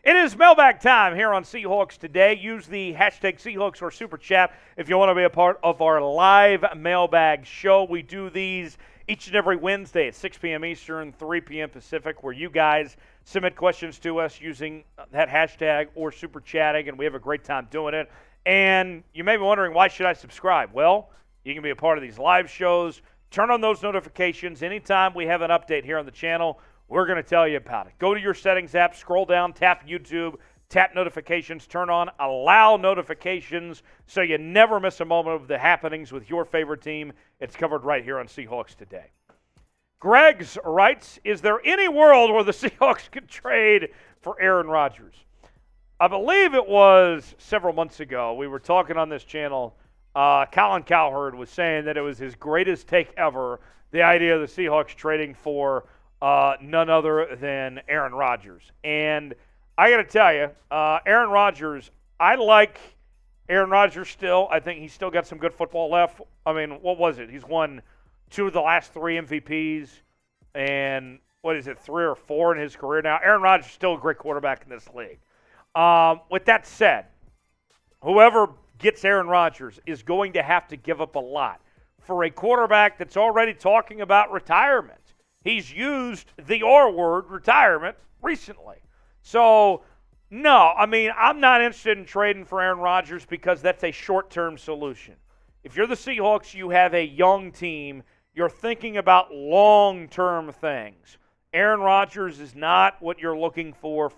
It is mailbag time here on Seahawks Today. Use the hashtag Seahawks or Super Chat if you want to be a part of our live mailbag show. We do these each and every Wednesday at 6 p.m. Eastern, 3 p.m. Pacific, where you guys submit questions to us using that hashtag or Super Chatting, and we have a great time doing it. And you may be wondering, why should I subscribe? Well, you can be a part of these live shows. Turn on those notifications. Anytime we have an update here on the channel, we're going to tell you about it. Go to your settings app, scroll down, tap YouTube, tap notifications, turn on allow notifications so you never miss a moment of the happenings with your favorite team. It's covered right here on Seahawks Today. Greg's writes, is there any world where the Seahawks could trade for Aaron Rodgers? I believe it was several months ago. We were talking on this channel. Colin Cowherd was saying that it was his greatest take ever, the idea of the Seahawks trading for none other than Aaron Rodgers. And I got to tell you, Aaron Rodgers, I like Aaron Rodgers still. I think he's still got some good football left. I mean, what was it? He's won 2 of the last 3 MVPs, and what is it, 3 or 4 in his career now? Aaron Rodgers is still a great quarterback in this league. With that said, whoever gets Aaron Rodgers is going to have to give up a lot for a quarterback that's already talking about retirement. He's used the R word, retirement, recently. So, no, I mean, I'm not interested in trading for Aaron Rodgers because that's a short-term solution. If you're the Seahawks, you have a young team. You're thinking about long-term things. Aaron Rodgers is not what you're looking for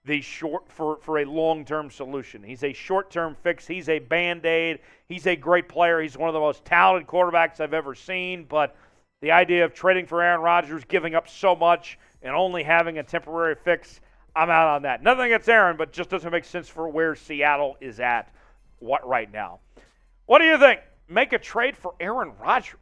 a long-term solution. He's a short-term fix. He's a Band-Aid. He's a great player. He's one of the most talented quarterbacks I've ever seen, but the idea of trading for Aaron Rodgers, giving up so much, and only having a temporary fix, I'm out on that. Nothing against Aaron, but just doesn't make sense for where Seattle is at right now. What do you think? Make a trade for Aaron Rodgers.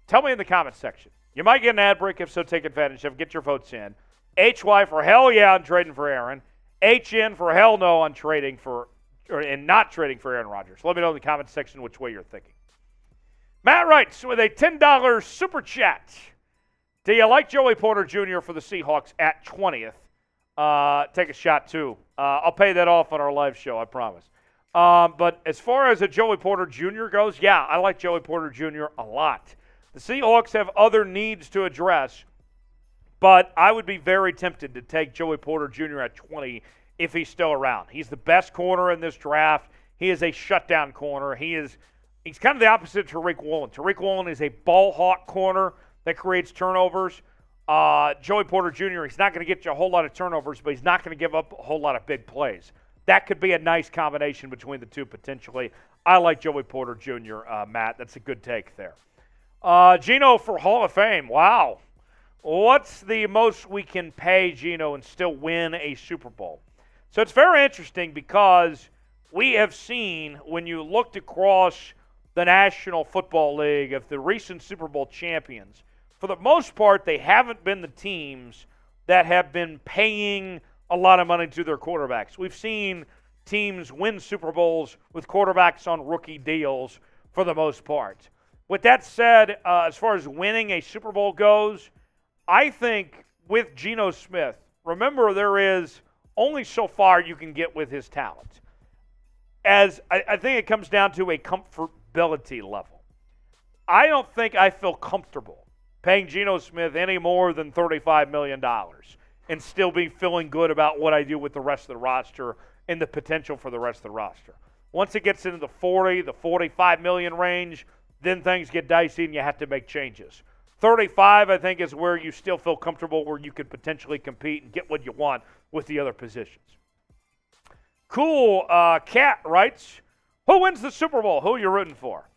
Tell me in the comments section. You might get an ad break. If so, take advantage of it. Get your votes in. HY for hell yeah on trading for Aaron. HN for hell no on trading for and not trading for Aaron Rodgers. Let me know in the comments section which way you're thinking. Matt writes with a $10 super chat. Do you like Joey Porter Jr. for the Seahawks at 20th? Take a shot, too. I'll pay that off on our live show, I promise. But as far as a Joey Porter Jr. goes, yeah, I like Joey Porter Jr. a lot. The Seahawks have other needs to address, but I would be very tempted to take Joey Porter Jr. at 20 if he's still around. He's the best corner in this draft. He is a shutdown corner. He's kind of the opposite of Tariq Woolen. Tariq Woolen is a ball hawk corner that creates turnovers. Joey Porter Jr., he's not going to get you a whole lot of turnovers, but he's not going to give up a whole lot of big plays. That could be a nice combination between the two potentially. I like Joey Porter Jr., Matt. That's a good take there. Geno for Hall of Fame. Wow. What's the most we can pay Geno and still win a Super Bowl? So it's very interesting because we have seen, when you looked across the National Football League of the recent Super Bowl champions, for the most part, they haven't been the teams that have been paying a lot of money to their quarterbacks. We've seen teams win Super Bowls with quarterbacks on rookie deals for the most part. With that said, as far as winning a Super Bowl goes, I think with Geno Smith, remember there is only so far you can get with his talent. As I think it comes down to a comfortability level. I don't think I feel comfortable paying Geno Smith any more than $35 million and still be feeling good about what I do with the rest of the roster and the potential for the rest of the roster. Once it gets into the 40, the 45 million range, then things get dicey and you have to make changes. 35, I think, is where you still feel comfortable, where you could potentially compete and get what you want with the other positions. Cool Cat writes, who wins the Super Bowl? Who are you rooting for?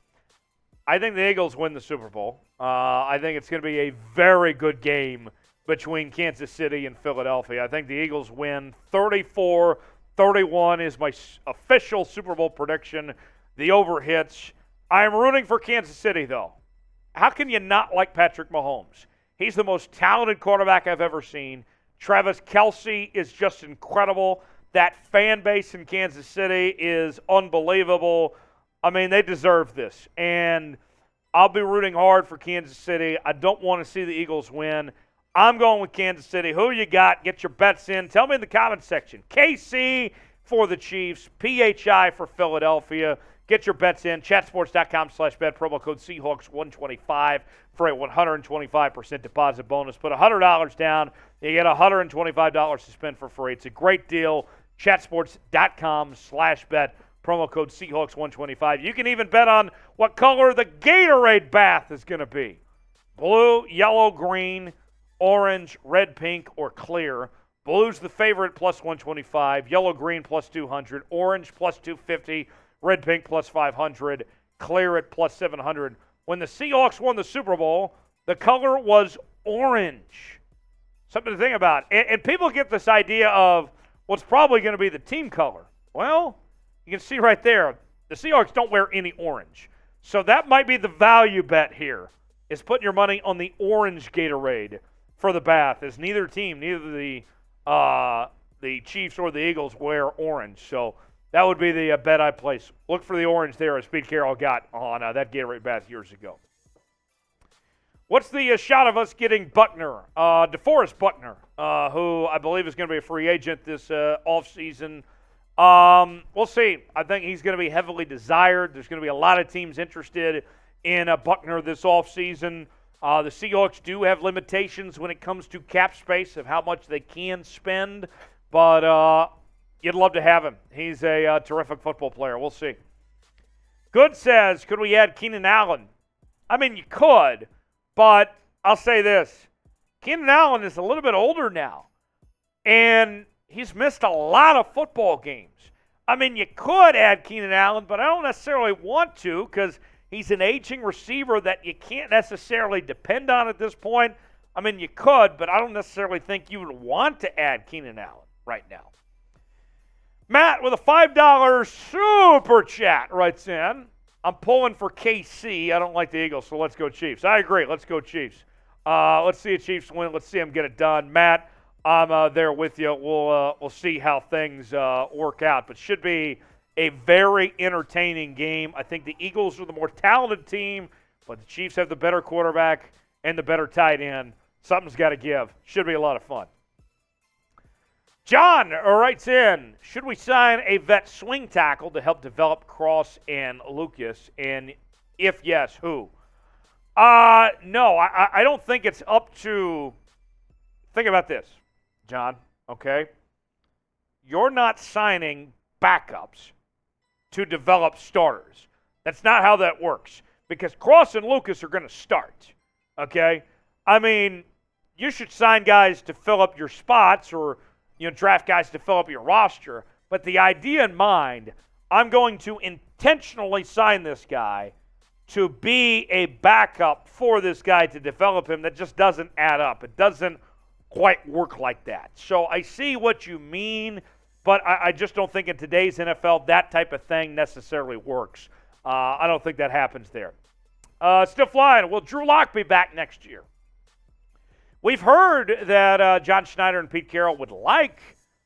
I think the Eagles win the Super Bowl. I think it's going to be a very good game between Kansas City and Philadelphia. I think the Eagles win 34-31 is my official Super Bowl prediction. The over hits. I am rooting for Kansas City, though. How can you not like Patrick Mahomes? He's the most talented quarterback I've ever seen. Travis Kelce is just incredible. That fan base in Kansas City is unbelievable. I mean, they deserve this. And I'll be rooting hard for Kansas City. I don't want to see the Eagles win. I'm going with Kansas City. Who you got? Get your bets in. Tell me in the comments section. KC for the Chiefs. PHI for Philadelphia. Get your bets in. Chatsports.com/bet. Promo code Seahawks125 for a 125% deposit bonus. Put $100 down. You get $125 to spend for free. It's a great deal. Chatsports.com/bet. Promo code Seahawks125. You can even bet on what color the Gatorade bath is going to be. Blue, yellow, green, orange, red, pink, or clear. Blue's the favorite, plus 125. Yellow, green, plus 200. Orange, plus 250. Red, pink, plus 500. Clear at plus 700. When the Seahawks won the Super Bowl, the color was orange. Something to think about. And people get this idea of what's probably going to be the team color. Well, you can see right there, the Seahawks don't wear any orange. So that might be the value bet here, is putting your money on the orange Gatorade for the bath, as neither team, neither the Chiefs or the Eagles wear orange. So that would be the bet I place. Look for the orange there, as Pete Carroll got on that Gatorade bath years ago. What's the shot of us getting Buckner, DeForest Buckner, who I believe is going to be a free agent this offseason? We'll see. I think he's going to be heavily desired. There's going to be a lot of teams interested in Buckner this offseason. The Seahawks do have limitations when it comes to cap space of how much they can spend, but you'd love to have him. He's a terrific football player. We'll see. Good says, could we add Keenan Allen? I mean, you could, but I'll say this. Keenan Allen is a little bit older now, and he's missed a lot of football games. I mean, you could add Keenan Allen, but I don't necessarily want to because he's an aging receiver that you can't necessarily depend on at this point. I mean, you could, but I don't necessarily think you would want to add Keenan Allen right now. Matt with a $5 super chat writes in, I'm pulling for KC. I don't like the Eagles, so let's go Chiefs. I agree. Let's go Chiefs. Let's see a Chiefs win. Let's see them get it done. Matt, I'm there with you. We'll see how things work out, but should be a very entertaining game. I think the Eagles are the more talented team, but the Chiefs have the better quarterback and the better tight end. Something's got to give. Should be a lot of fun. John writes in, should we sign a vet swing tackle to help develop Cross and Lucas? And if yes, who? No, I don't think it's up to – think about this, John, okay? You're not signing backups to develop starters. That's not how that works because Cross and Lucas are going to start, okay? I mean, you should sign guys to fill up your spots or – draft guys to fill up your roster. But the idea in mind, I'm going to intentionally sign this guy to be a backup for this guy to develop him. That just doesn't add up. It doesn't quite work like that. So I see what you mean, but I just don't think in today's NFL that type of thing necessarily works. I don't think that happens there. Still flying. Will Drew Lock be back next year? We've heard that John Schneider and Pete Carroll would like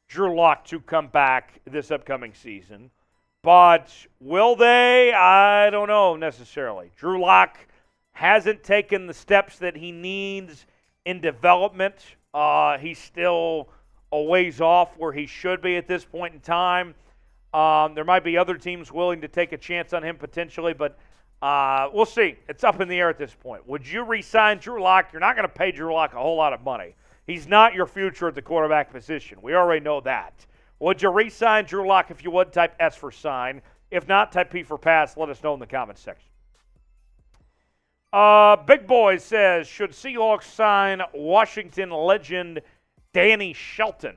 Drew Lock to come back this upcoming season, but will they? I don't know necessarily. Drew Lock hasn't taken the steps that he needs in development. He's still a ways off where he should be at this point in time. There might be other teams willing to take a chance on him potentially, but we'll see. It's up in the air at this point. Would you re-sign Drew Lock? You're not going to pay Drew Lock a whole lot of money. He's not your future at the quarterback position. We already know that. Would you re-sign Drew Lock? If you would, type S for sign. If not, type P for pass. Let us know in the comments section. Big Boy says, should Seahawks sign Washington legend Danny Shelton?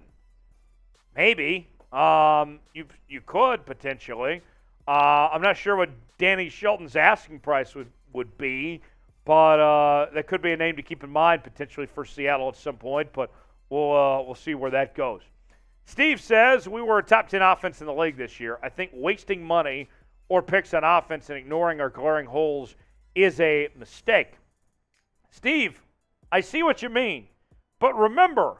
Maybe. You could potentially. I'm not sure what Danny Shelton's asking price would be, but that could be a name to keep in mind potentially for Seattle at some point, but we'll see where that goes. Steve says, we were a top 10 offense in the league this year. I think wasting money or picks on offense and ignoring our glaring holes is a mistake. Steve, I see what you mean, but remember,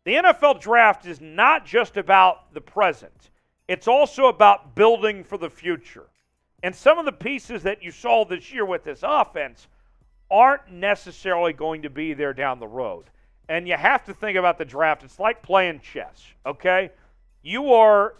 the NFL draft is not just about the present. It's also about building for the future. And some of the pieces that you saw this year with this offense aren't necessarily going to be there down the road. And you have to think about the draft. It's like playing chess, okay? You are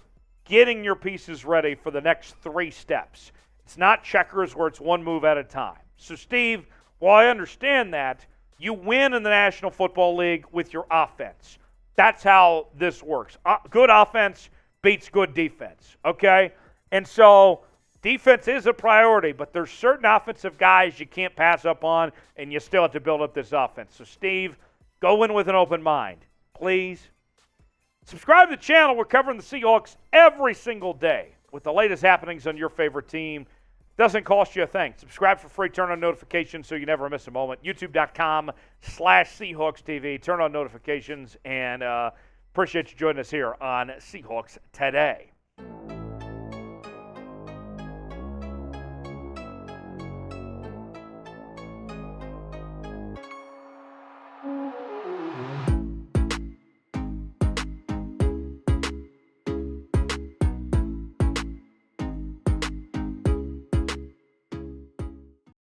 getting your pieces ready for the next 3 steps. It's not checkers where it's one move at a time. So, Steve, while I understand that, you win in the National Football League with your offense. That's how this works. Good offense beats good defense, okay? And so defense is a priority, but there's certain offensive guys you can't pass up on, and you still have to build up this offense. So, Steve, go in with an open mind, please. Subscribe to the channel. We're covering the Seahawks every single day with the latest happenings on your favorite team. Doesn't cost you a thing. Subscribe for free. Turn on notifications so you never miss a moment. YouTube.com/Seahawks TV. Turn on notifications, and appreciate you joining us here on Seahawks Today.